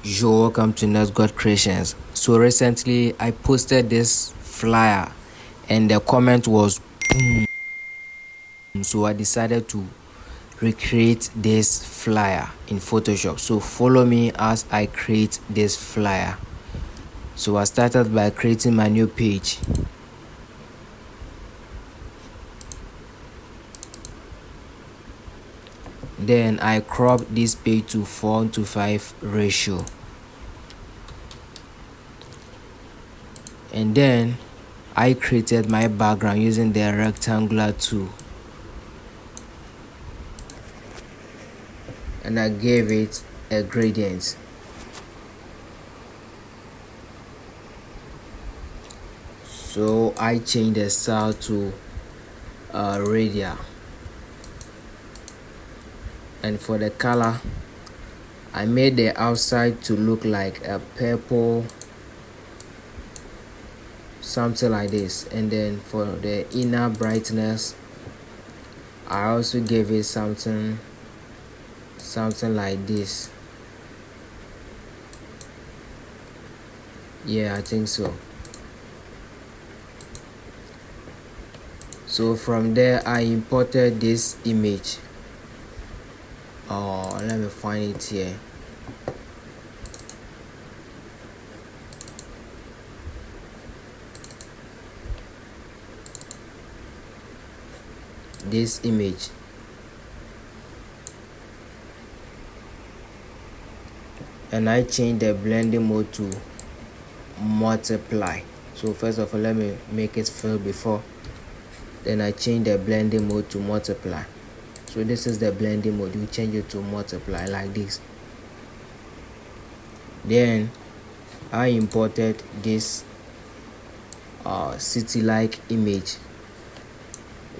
Yo, welcome to Nurse God Creations. So recently I posted this flyer and the comment was boom. So I decided to recreate this flyer in Photoshop. So follow me as I create this flyer. So I started by creating my new page. Then I cropped this page to 4:5 ratio. And then I created my background using the rectangular tool. And I gave it a gradient. So I changed the style to radial. And for the color, I made the outside to look like a purple, something like this. And then for the inner brightness, I also gave it something like this. Yeah, I think so. So from there I imported this image. Let me find it here. This image. And I changed the blending mode to multiply. So first of all, let me make it fill before. Then I change the blending mode to multiply. So this is the blending mode. You change it to multiply like this. Then I imported this city-like image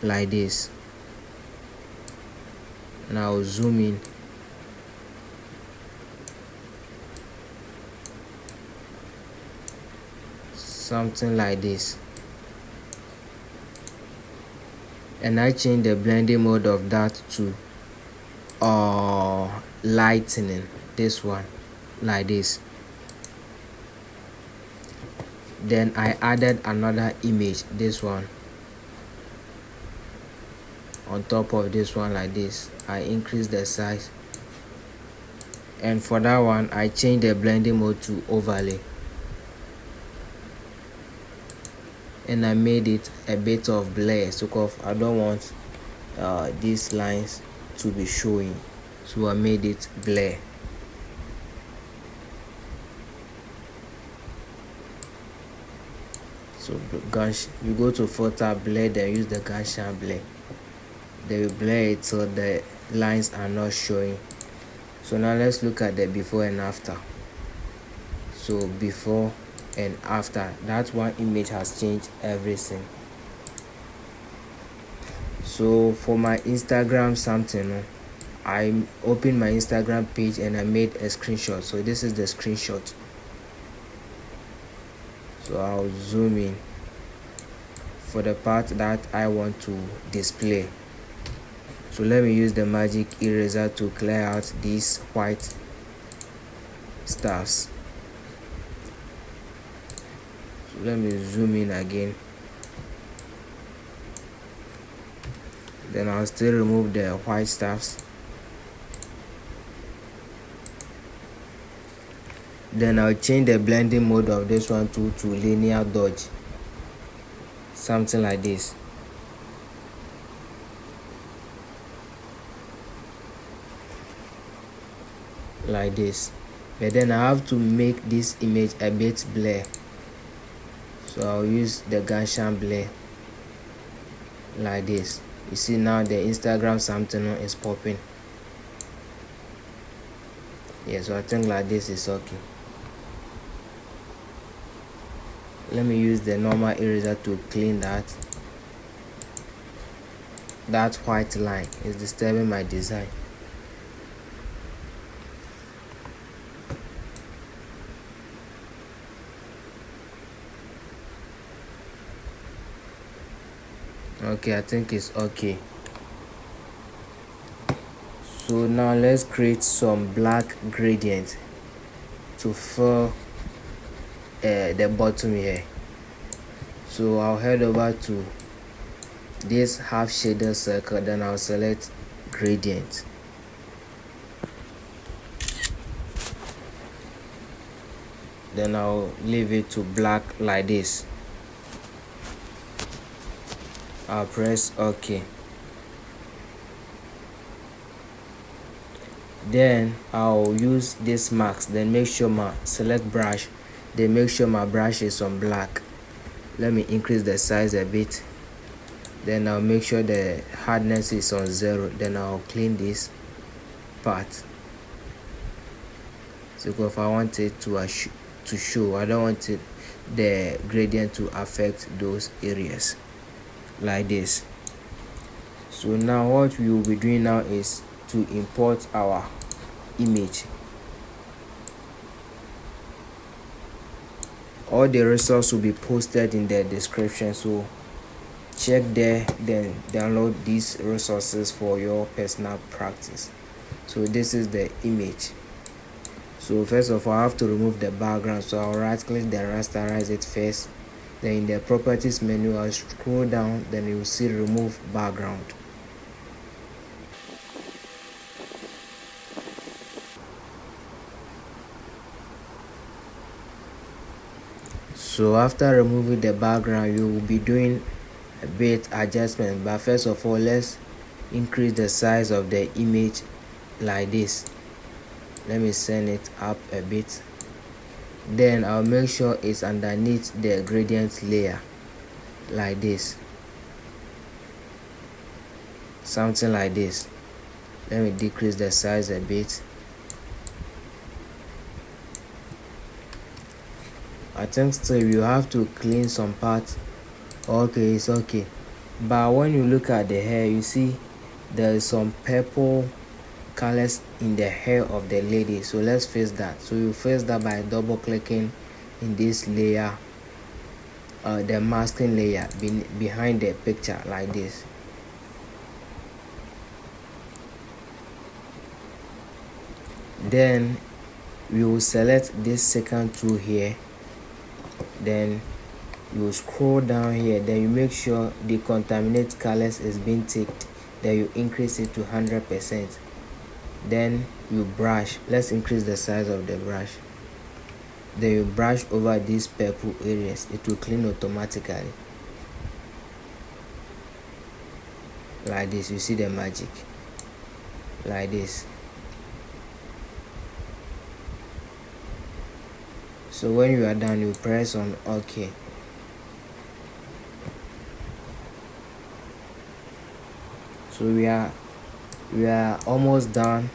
like this. Now zoom in. Something like this. And I change the blending mode of that to lightening, this one like this. Then I added another image, this one, on top of this one like this. I increase the size, and for that one I changed the blending mode to overlay, and I made it a bit of blur, so I don't want these lines to be showing, so I made it blur. So you go to filter, blur, then use the Gaussian blur. They will blur it so the lines are not showing. So now let's look at the before and after. So before and after, that one image has changed everything. So for my Instagram something, I opened my Instagram page and I made a screenshot. So this is the screenshot. So I'll zoom in for the part that I want to display. So let me use the magic eraser to clear out these white stars. So let me zoom in again. Then I'll still remove the white stars. Then I'll change the blending mode of this one to linear dodge, something like this. Like this. But then I have to make this image a bit blur, so I'll use the Gaussian blur like this. You see now the Instagram something is popping. Yeah, so I think like this is okay. Let me use the normal eraser to clean that white line. Is disturbing my design. Okay, I think it's okay. So now let's create some black gradient. to fill the bottom here. So I'll head over to this half shaded circle, then I'll select gradient. Then I'll leave it to black like this. I'll press OK. Then I'll use this mask, then make sure my select brush, then make sure my brush is on black. Let me increase the size a bit. Then I'll make sure the hardness is on 0. Then I'll clean this part. So if I want it to show, I don't want the gradient to affect those areas like this. So now what we will be doing now is to import our image. All the results will be posted in the description, so check there, then download these resources for your personal practice. So this is the image. So first of all, I have to remove the background, so I'll right click, then rasterize it first. Then in the properties menu, I'll scroll down, then you will see remove background. So after removing the background, you will be doing a bit adjustment, but first of all, let's increase the size of the image like this. Let me send it up a bit. Then I'll make sure it's underneath the gradient layer like this, something like this. Let me decrease the size a bit. I think still you have to clean some parts. Okay, it's okay. But when you look at the hair, you see there is some purple colors in the hair of the lady. So let's fix that. So you fix that by double clicking in this layer, the masking layer behind the picture like this. Then we will select this second tool here, then you scroll down here, then you make sure the contaminate colors is being ticked, then you increase it to 100%. Then you brush, let's increase the size of the brush, then you brush over these purple areas. It will clean automatically like this. You see the magic like this. So when you are done, you press on OK. So we are almost done.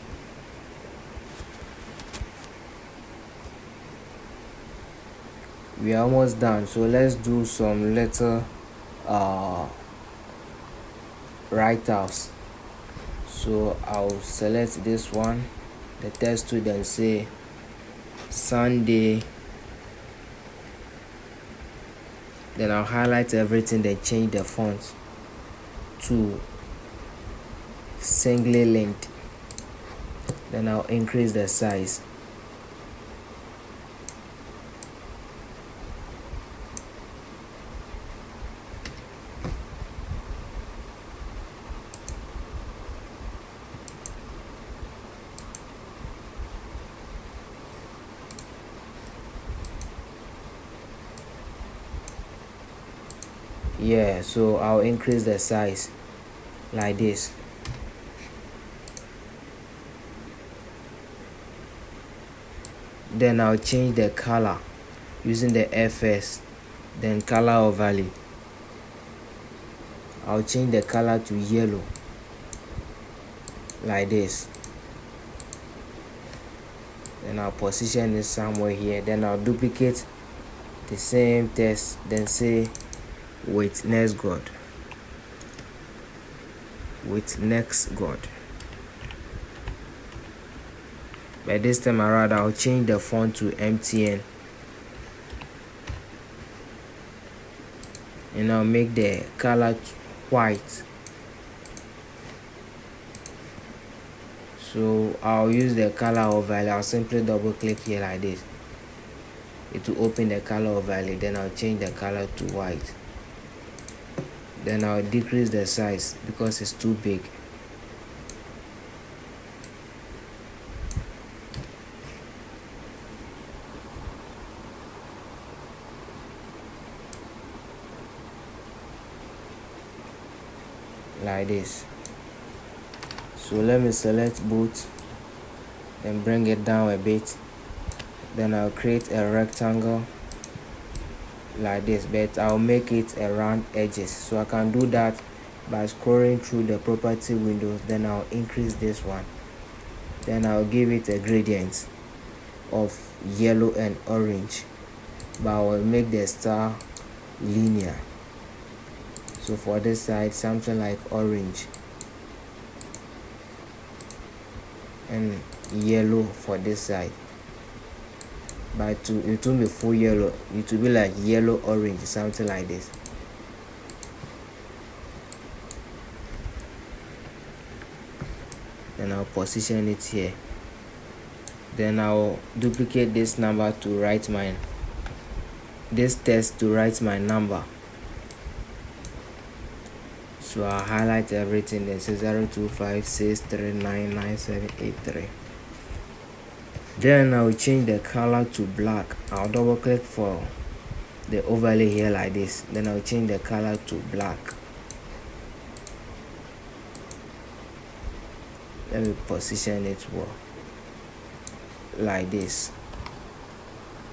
We are almost done. So let's do some little write-outs. So I'll select this one, the text to, then say Sunday. Then I'll highlight everything, then change the font to singly linked. Then I'll increase the size. Yeah, so I'll increase the size like this. Then I'll change the color using the FS, then color overlay. I'll change the color to yellow like this. Then I'll position it somewhere here. Then I'll duplicate the same text, then say witness God. Witness God. By this time around, I'll change the font to MTN, and I'll make the color white. So I'll use the color overlay. I'll simply double click here like this. It will open the color overlay. Then I'll change the color to white. Then I'll decrease the size because it's too big. Like this. So let me select both and bring it down a bit. Then I'll create a rectangle like this, but I'll make it around edges. So I can do that by scrolling through the property windows. Then I'll increase this one. Then I'll give it a gradient of yellow and orange, but I will make the star linear. So for this side, something like orange and yellow for this side, but it won't be full yellow. It will be like yellow orange, something like this. Then I'll position it here. Then I'll duplicate this number to write this text to write my number. So I'll highlight everything. Then say 0256399783. Then I'll change the color to black. I'll double click for the overlay here like this. Then I'll change the color to black. Let me position it well like this.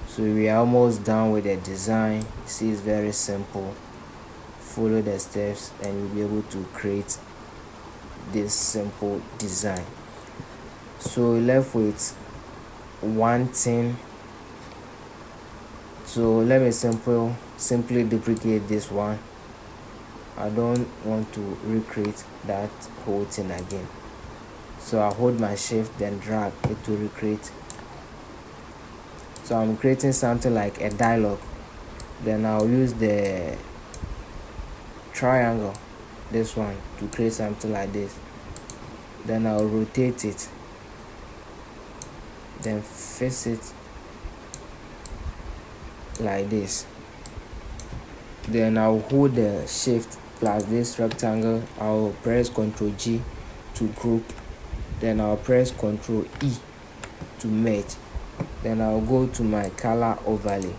So we are almost done with the design. See, it's very simple. Follow the steps and you'll be able to create this simple design. So left with one thing. So let me simply duplicate this one. I don't want to recreate that whole thing again. So I hold my shift, then drag it to recreate. So I'm creating something like a dialogue. Then I'll use the triangle, this one, to create something like this. Then I'll rotate it, then fix it like this. Then I'll hold the shift plus this rectangle. I'll press Ctrl G to group. Then I'll press Ctrl E to merge. Then I'll go to my color overlay.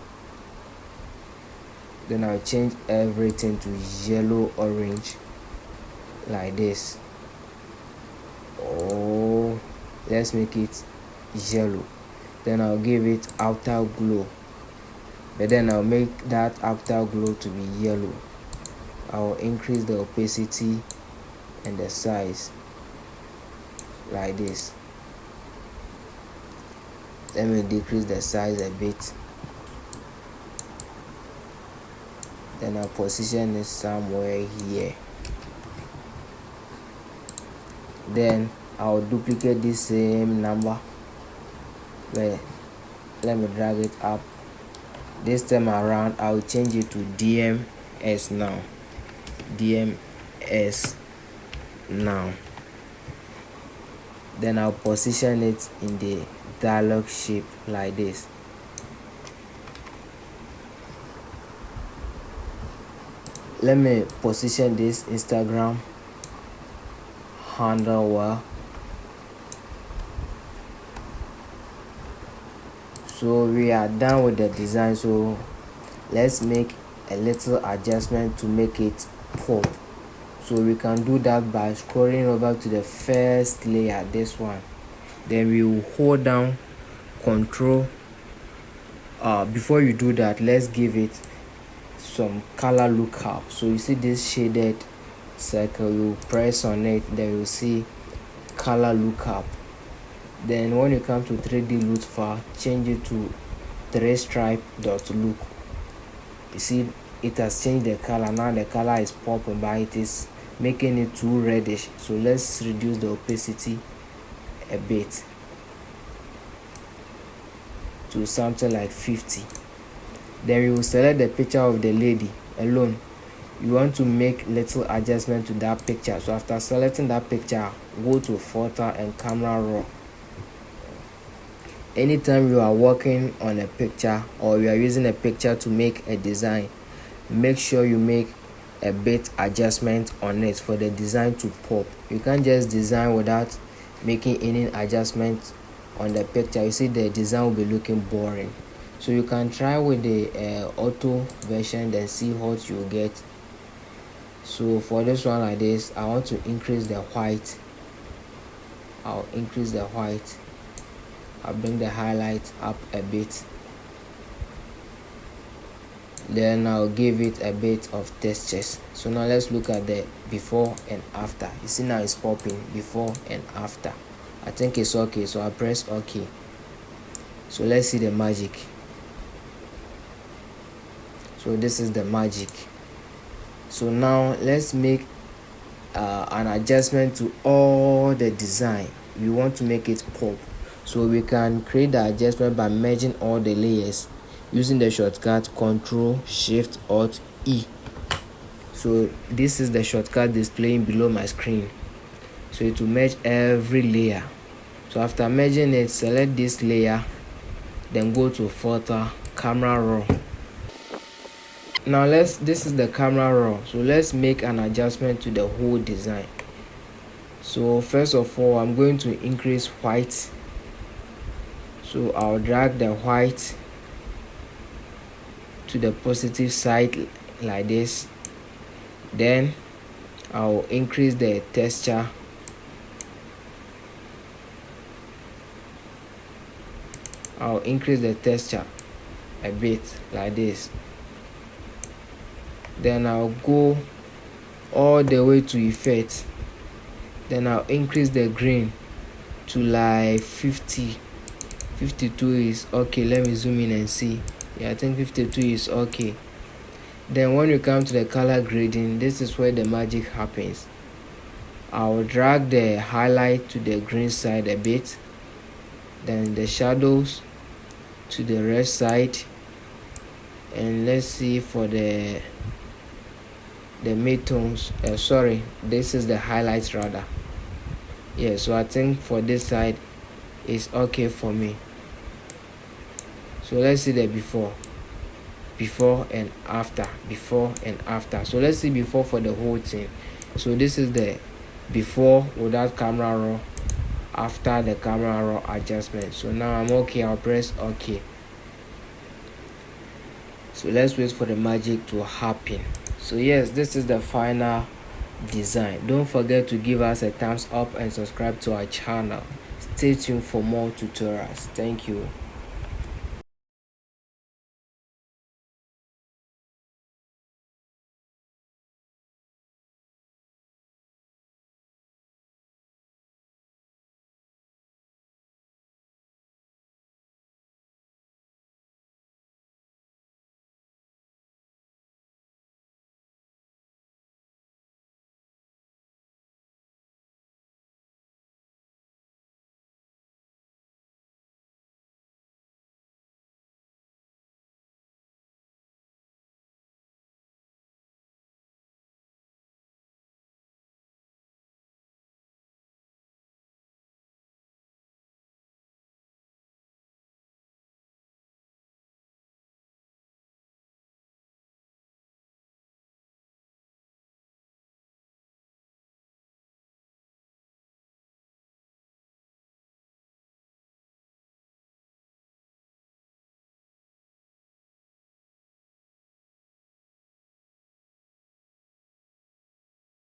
Then I'll change everything to yellow orange like this. Oh, let's make it yellow. Then I'll give it outer glow, but then I'll make that outer glow to be yellow. I'll increase the opacity and the size like this. Let me decrease the size a bit. Then I'll position it somewhere here. Then I'll duplicate this same number. Let me drag it up. This time around, I'll change it to DMS now. DMS now. Then I'll position it in the dialog shape like this. Let me position this Instagram handle well. So we are done with the design. So let's make a little adjustment to make it pop. So we can do that by scrolling over to the first layer, this one. Then we will hold down Control. Before you do that, let's give it some color lookup. So you see this shaded circle, you press on it, then you see color lookup. Then when you come to 3D look file, change it to 3stripe.look. You see it has changed the color. Now the color is popping, but it is making it too reddish. So let's reduce the opacity a bit to something like 50. Then we will select the picture of the lady alone. you want to make little adjustment to that picture. So after selecting that picture, go to photo and camera raw. Anytime you are working on a picture or you are using a picture to make a design, make sure you make a bit adjustment on it for the design to pop. You can't just design without making any adjustment on the picture. You see, the design will be looking boring. So you can try with the auto version, then see what you get. So for this one like this, I want to increase the white. I'll increase the white. I'll bring the highlight up a bit. Then I'll give it a bit of textures. So now let's look at the before and after. You see, now it's popping before and after. I think it's okay, so I press OK. So let's see the magic. So this is the magic. So now let's make an adjustment to all the design. We want to make it pop, so we can create the adjustment by merging all the layers using the shortcut Ctrl Shift Alt E. So this is the shortcut displaying below my screen. So it will merge every layer. So after merging it, select this layer, then go to photo, camera raw. Now this is the camera raw. So let's make an adjustment to the whole design. So first of all, I'm going to increase white. So I'll drag the white to the positive side like this. Then I'll increase the texture. I'll increase the texture a bit like this. Then I'll go all the way to effect. Then I'll increase the green to like 50. 52 is okay. Let me zoom in and see. Yeah, I think 52 is okay. Then when you come to the color grading, this is where the magic happens. I'll drag the highlight to the green side a bit, then the shadows to the red side, and let's see for the midtones. Sorry, this is the highlights rather. Yeah, so I think for this side is okay for me. So let's see the before and after, before and after. So let's see before for the whole thing. So this is the before without camera raw, after the camera raw adjustment. So now I'm okay. I'll press OK. So let's wait for the magic to happen. So yes, this is the final design. Don't forget to give us a thumbs up and subscribe to our channel. Stay tuned for more tutorials. Thank you.